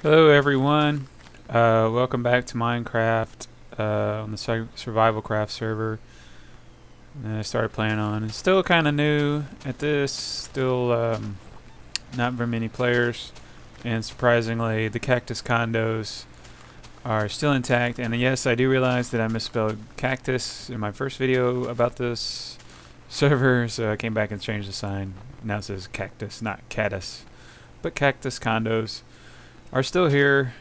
Hello everyone, welcome back to Minecraft on the SurvivalCraft server that I started playing on. It's still kind of new at this, still not very many players, and surprisingly the cactus condos are still intact. And yes, I do realize that I misspelled cactus in my first video about this server, so I came back and changed the sign. Now it says cactus, not caddis, but cactus condos are still here,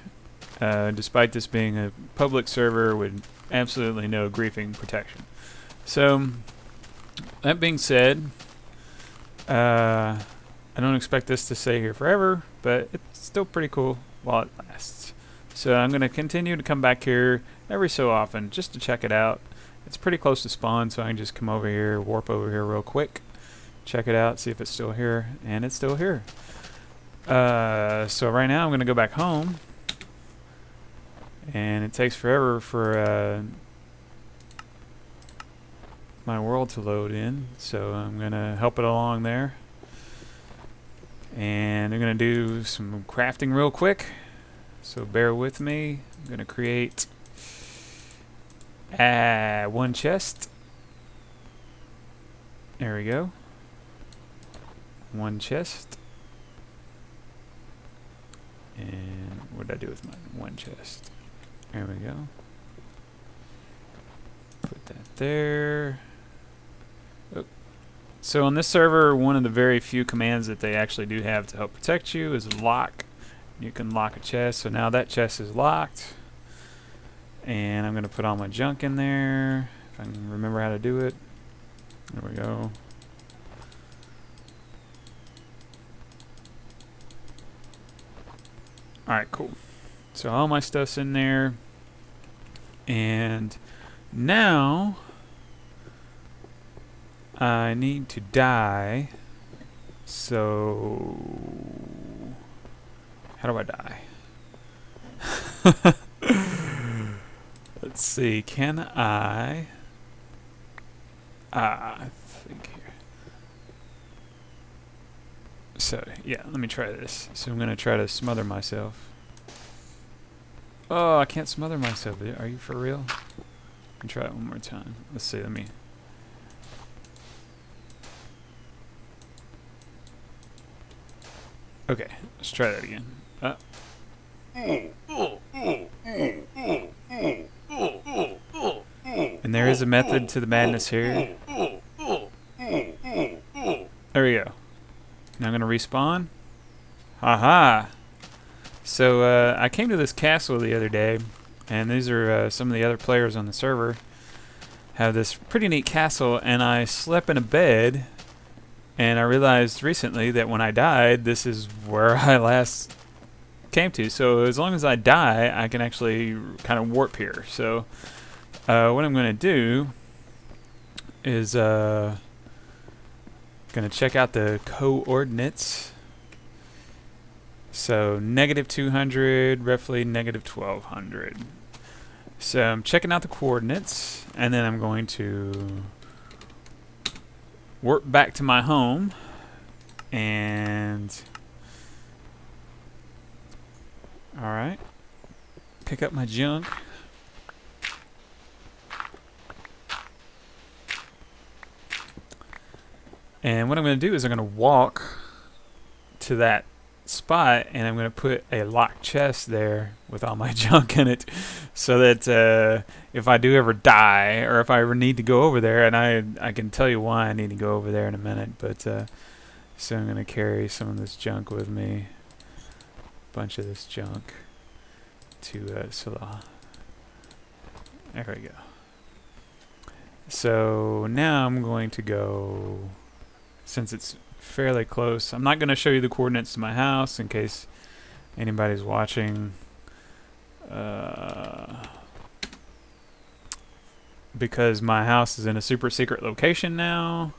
despite this being a public server with absolutely no griefing protection. So, that being said, I don't expect this to stay here forever, but it's still pretty cool while it lasts. So I'm going to continue to come back here every so often just to check it out. It's pretty close to spawn, so I can just come over here, warp over here real quick, check it out, see if it's still here, and it's still here. So right now I'm going to go back home, and it takes forever for my world to load in, so I'm going to help it along there. And I'm going to do some crafting real quick, so bear with me. I'm going to create one chest. There we go. One chest. And what did I do with my one chest? There we go. Put that there. Oh. So on this server, one of the very few commands that they actually do have to help protect you is lock. You can lock a chest. So now that chest is locked. And I'm going to put all my junk in there. If I can remember how to do it. There we go. Alright, cool. So all my stuff's in there. And now I need to die. So how do I die? Let's see, can I think here. So, yeah, let me try this. So I'm going to try to smother myself. Oh, I can't smother myself. Are you for real? Let me try it one more time. Let's see, let me... Okay, let's try that again. And there is a method to the madness here. There we go. Now I'm going to respawn. Haha! So I came to this castle the other day, and these are some of the other players on the server. Have this pretty neat castle, and I slept in a bed, and I realized recently that when I died, this is where I last came to. So as long as I die, I can actually kind of warp here. So what I'm going to do is going to check out the coordinates. So -200, roughly -1200. So I'm checking out the coordinates, and then I'm going to warp back to my home and alright, pick up my junk. And what I'm going to do is I'm going to walk to that spot, and I'm going to put a locked chest there with all my junk in it, so that if I do ever die, or if I ever need to go over there, and I can tell you why I need to go over there in a minute, but so I'm going to carry some of this junk with me, a bunch of this junk to Salah. There we go. So now I'm going to go, since it's fairly close. I'm not going to show you the coordinates to my house in case anybody's watching, because my house is in a super secret location now.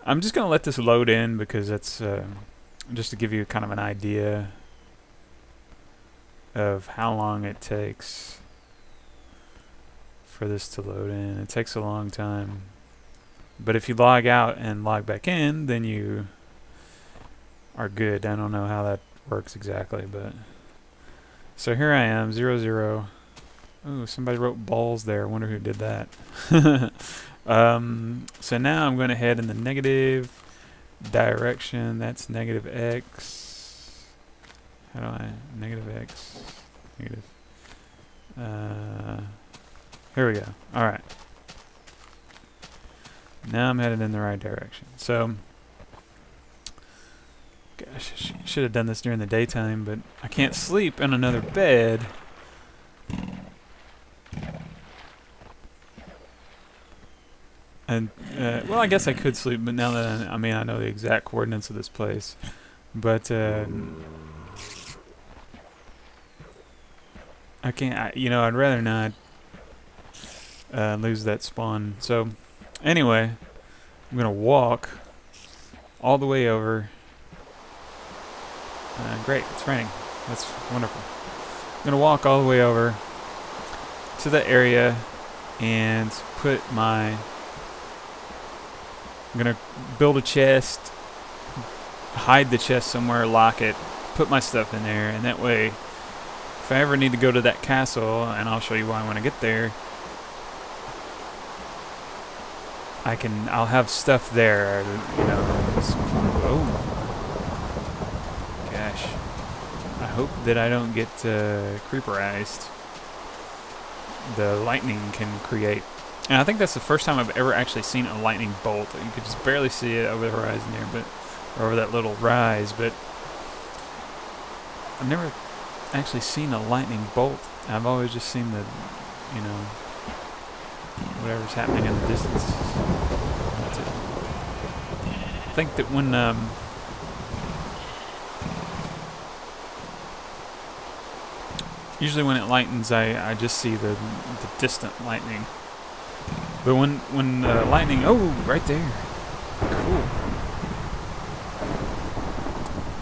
I'm just going to let this load in because that's just to give you kind of an idea of how long it takes for this to load in. It takes a long time. But if you log out and log back in, then you are good. I don't know how that works exactly, but so here I am, 0, 0. Ooh, somebody wrote balls there. I wonder who did that. So now I'm going to head in the negative direction. That's negative x. How do I? Negative x. Negative. Here we go. All right. Now I'm headed in the right direction. So, gosh, I should have done this during the daytime, but I can't sleep in another bed. And, well, I guess I could sleep, but now that I mean, I know the exact coordinates of this place. But, I can't, you know, I'd rather not lose that spawn. So, anyway, I'm going to walk all the way over. Great, it's raining. That's wonderful. I'm going to walk all the way over to the area and put my... I'm going to build a chest, hide the chest somewhere, lock it, put my stuff in there, and that way, if I ever need to go to that castle, and I'll show you why when I get there, I'll have stuff there, you know. Oh. Gosh. I hope that I don't get creeperized. The lightning can create. And I think that's the first time I've ever actually seen a lightning bolt. You could just barely see it over the horizon there, but or over that little rise, but I've never actually seen a lightning bolt. I've always just seen the, you know, whatever's happening in the distance. That's it. I think that when usually when it lightens, I just see the distant lightning. But when lightning, oh, right there, cool.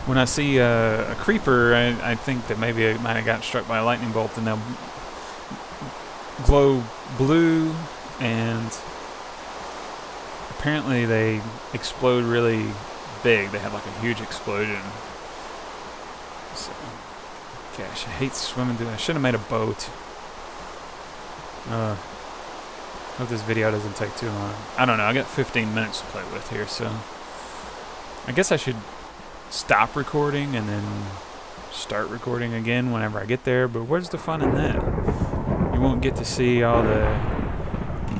When I see a creeper, I think that maybe it might have got struck by a lightning bolt, and they'll glow blue, and apparently they explode really big. They have like a huge explosion. So, gosh, I hate swimming through. I should have made a boat. Hope this video doesn't take too long. I don't know. I got 15 minutes to play with here, so I guess I should stop recording and then start recording again whenever I get there. But where's the fun in that? You won't get to see all the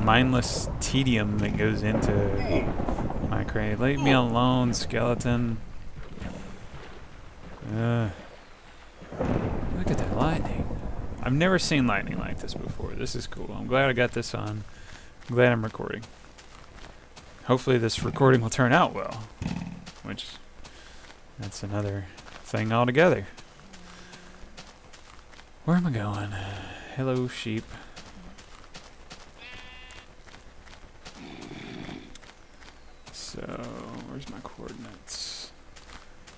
mindless tedium that goes into Minecraft. Leave me alone, skeleton. Look at that lightning. I've never seen lightning like this before. This is cool. I'm glad I got this on. I'm glad I'm recording. Hopefully this recording will turn out well, which that's another thing altogether. Where am I going? Hello, sheep. So, where's my coordinates?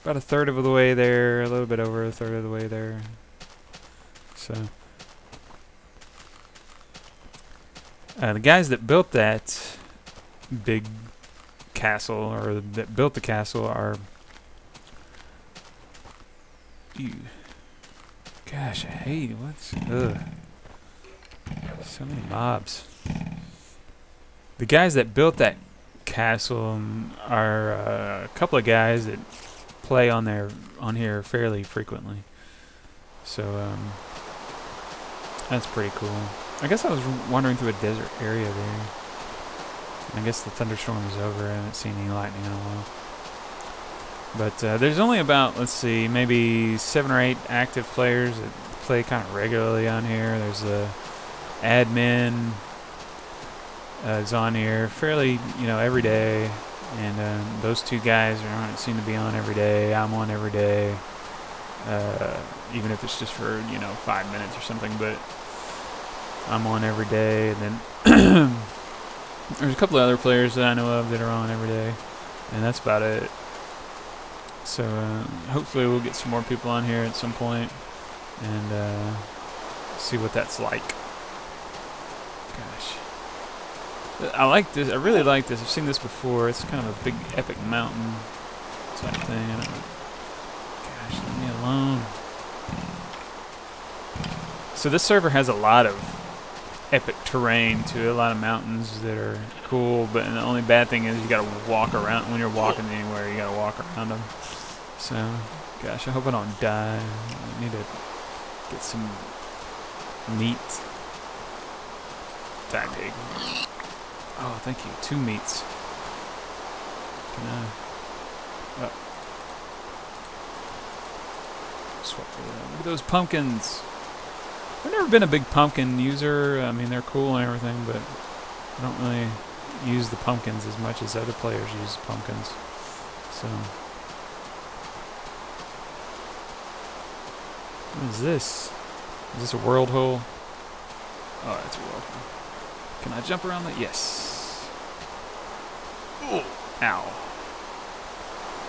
About a third of the way there, a little bit over a third of the way there. So, the guys that built that big castle, or that built the castle, are... Ew. Gosh, I hate it. What's... Ugh. So many mobs. The guys that built that castle are a couple of guys that play on here fairly frequently. So, that's pretty cool. I guess I was wandering through a desert area there. I guess the thunderstorm is over. I haven't seen any lightning in a while. But there's only about, let's see, maybe 7 or 8 active players that play kind of regularly on here. There's a admin is on here fairly, you know, every day. And those 2 guys seem to be on every day. I'm on every day. Even if it's just for, you know, 5 minutes or something, but I'm on every day. And then there's a couple of other players that I know of that are on every day, and that's about it. So hopefully we'll get some more people on here at some point and see what that's like. Gosh, I like this. I really like this. I've seen this before. It's kind of a big epic mountain type thing. I don't know. Gosh, leave me So this server has a lot of epic terrain to it, a lot of mountains that are cool, but the only bad thing is you gotta walk around. When you're walking anywhere, you gotta walk around them. So, gosh, I hope I don't die. I need to get some meat. Die pig. Oh, thank you. 2 meats. Can I? Oh. Swap it out. Look at those pumpkins. I've never been a big pumpkin user. I mean, they're cool and everything, but I don't really use the pumpkins as much as other players use pumpkins. So, what is this? Is this a world hole? Oh, that's a world hole. Can I jump around that? Yes. Oh, ow.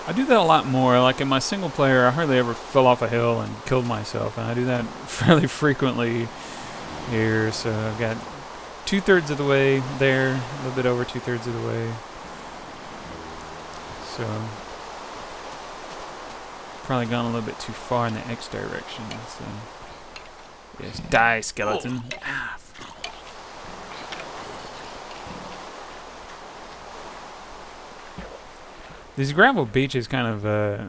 I do that a lot more. Like in my single player, I hardly ever fell off a hill and killed myself, and I do that fairly frequently here. So I've got 2/3 of the way there, a little bit over 2/3 of the way. So probably gone a little bit too far in the X direction. So yes, die, skeleton. Ah. These gravel beaches kind of, I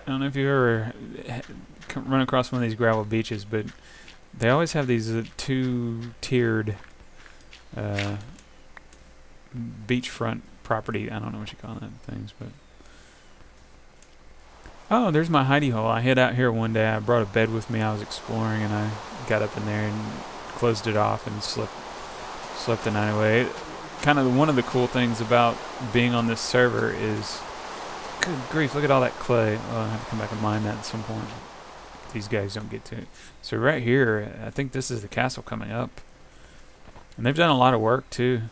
don't know if you've ever run across one of these gravel beaches, but they always have these 2-tiered beachfront property. I don't know what you call that things, but... Oh, there's my hidey hole. I hid out here one day. I brought a bed with me. I was exploring, and I got up in there and closed it off and slept the night away. Kind of one of the cool things about being on this server is, good grief, look at all that clay. Oh, I have to come back and mine that at some point. These guys don't get to it. So right here, I think this is the castle coming up. And they've done a lot of work too.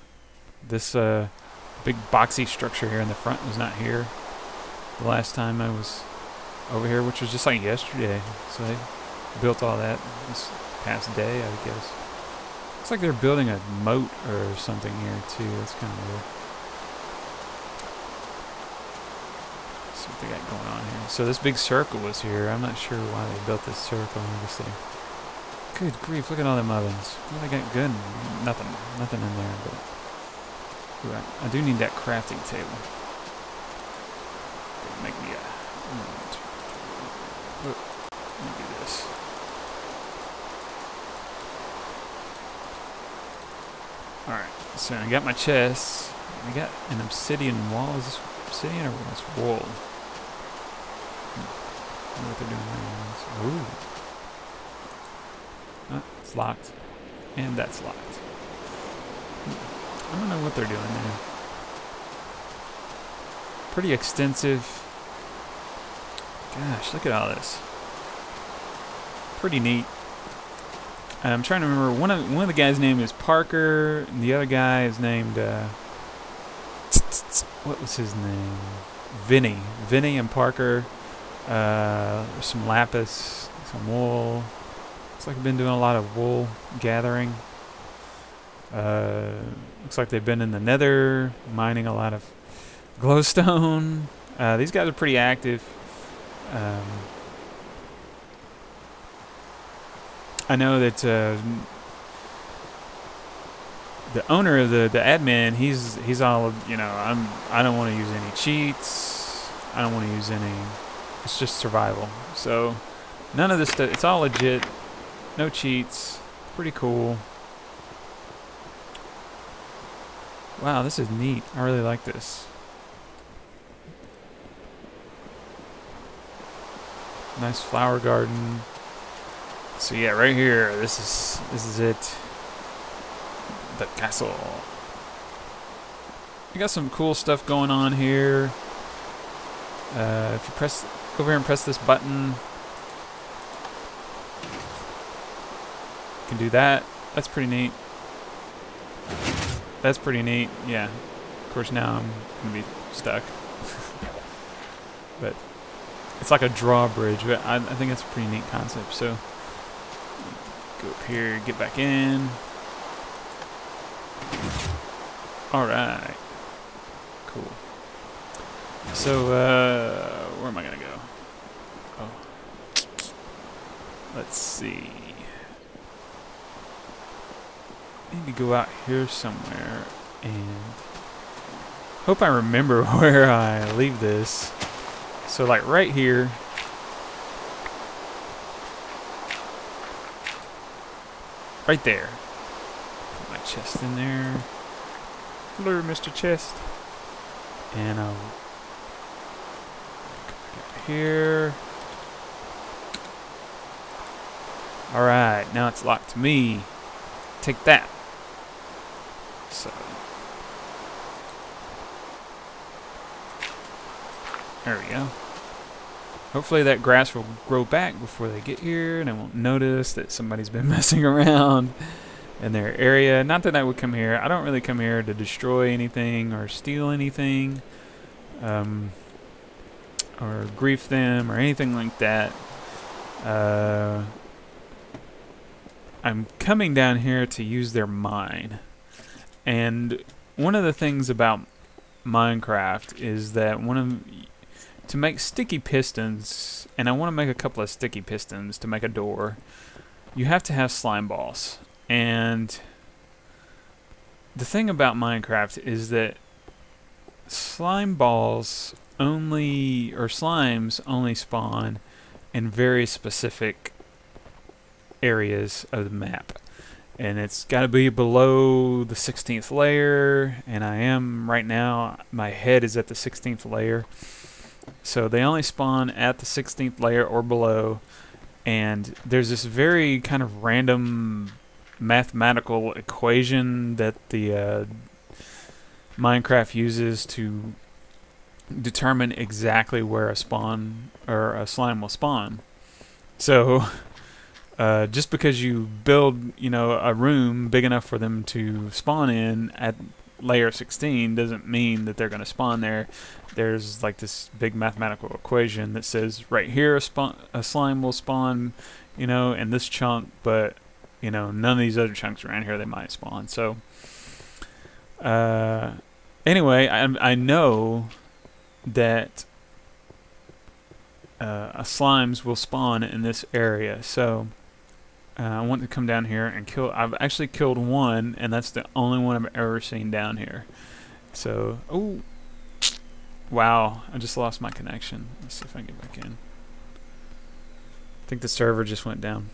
This big boxy structure here in the front was not here the last time I was over here, which was just like yesterday. So they built all that this past day, I guess. Looks like they're building a moat or something here too. That's kind of weird. Let's see what they got going on here. So this big circle was here. I'm not sure why they built this circle. Obviously. Good grief! Look at all them ovens. What they got good? Nothing in there. But ooh, I do need that crafting table. Make me a. Let me do this. Alright, so I got my chest. I got an obsidian wall. Is this obsidian or what's wool? I wonder what they're doing there. Ooh. Oh, it's locked. And that's locked. I don't know what they're doing there. Pretty extensive. Gosh, look at all this. Pretty neat. I'm trying to remember, one of the guys' name is Parker, and the other guy is named, what was his name? Vinny. Vinny and Parker. There's some lapis, some wool. Looks like I've been doing a lot of wool gathering. Looks like they've been in the nether, mining a lot of glowstone. These guys are pretty active. I know that the owner of the admin, he's all, you know, I don't want to use any cheats. I don't want to use any. It's just survival. So none of this stuff. It's all legit. No cheats. Pretty cool. Wow, this is neat. I really like this. Nice flower garden. So yeah, right here, this is it. The castle. We got some cool stuff going on here. If you go over here and press this button, you can do that. That's pretty neat. That's pretty neat. Yeah. Of course, now I'm gonna be stuck. But it's like a drawbridge. But I think that's a pretty neat concept. So go up here, get back in. Alright. Cool. So, where am I gonna go? Oh. Let's see. need to go out here somewhere and hope I remember where I leave this. So like right here. Right there. Put my chest in there. Hello, Mr. Chest. And I'll go here. Alright, now it's locked to me. Take that. So there we go. Hopefully that grass will grow back before they get here and I won't notice that somebody's been messing around in their area. Not that I would come here. I don't really come here to destroy anything or steal anything, or grief them or anything like that. I'm coming down here to use their mine. And one of the things about Minecraft is that to make sticky pistons, and I want to make a couple of sticky pistons to make a door, you have to have slime balls. And the thing about Minecraft is that slime balls only, or slimes only spawn in very specific areas of the map. And it's got to be below the 16th layer, and I am right now, my head is at the 16th layer. So they only spawn at the 16th layer or below, and there's this very kind of random mathematical equation that the Minecraft uses to determine exactly where a spawn or a slime will spawn. So just because you build, you know, a room big enough for them to spawn in at layer 16 doesn't mean that they're going to spawn there. There's like this big mathematical equation that says right here a slime will spawn, you know, in this chunk, but you know, none of these other chunks around here they might spawn. So anyway, I know that slimes will spawn in this area, so I want to come down here and kill. I've actually killed one, and that's the only one I've ever seen down here. So, oh, wow, I just lost my connection. Let's see if I can get back in. I think the server just went down.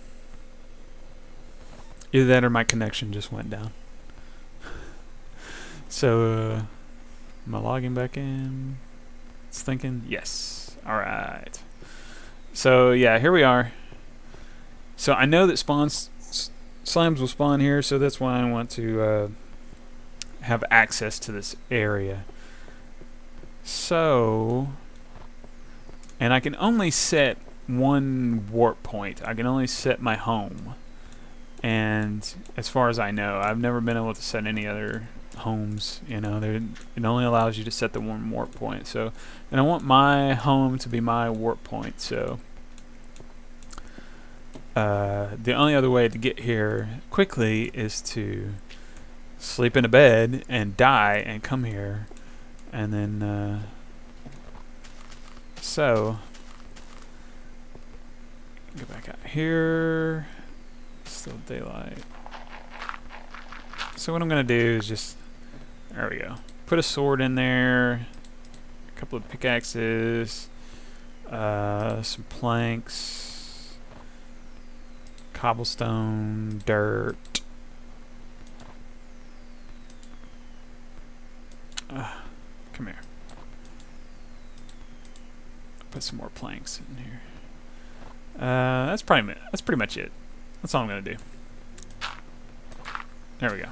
Either that or my connection just went down. So, am I logging back in? It's thinking, yes. Alright. So, yeah, here we are. So I know that slimes will spawn here, so that's why I want to have access to this area. So, and I can only set one warp point. I can only set my home. And as far as I know, I've never been able to set any other homes. You know, it only allows you to set the one warp point. So, and I want my home to be my warp point. So the only other way to get here quickly is to sleep in a bed and die and come here, and then so go back out here. Still daylight. So what I'm gonna do is just, there we go, put a sword in there, a couple of pickaxes, some planks, cobblestone, dirt. Come here. Put some more planks in here. That's pretty much it. That's all I'm gonna do. There we go.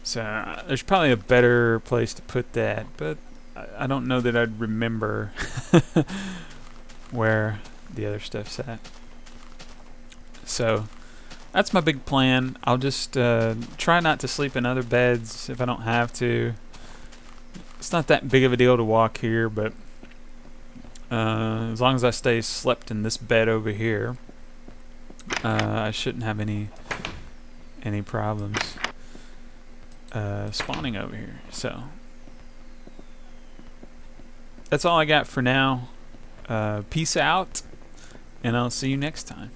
So there's probably a better place to put that, but I don't know that I'd remember where the other stuff's at. So that's my big plan. I'll just try not to sleep in other beds if I don't have to. It's not that big of a deal to walk here, but as long as I stay slept in this bed over here, I shouldn't have any problems spawning over here. So that's all I got for now. Peace out, and I'll see you next time.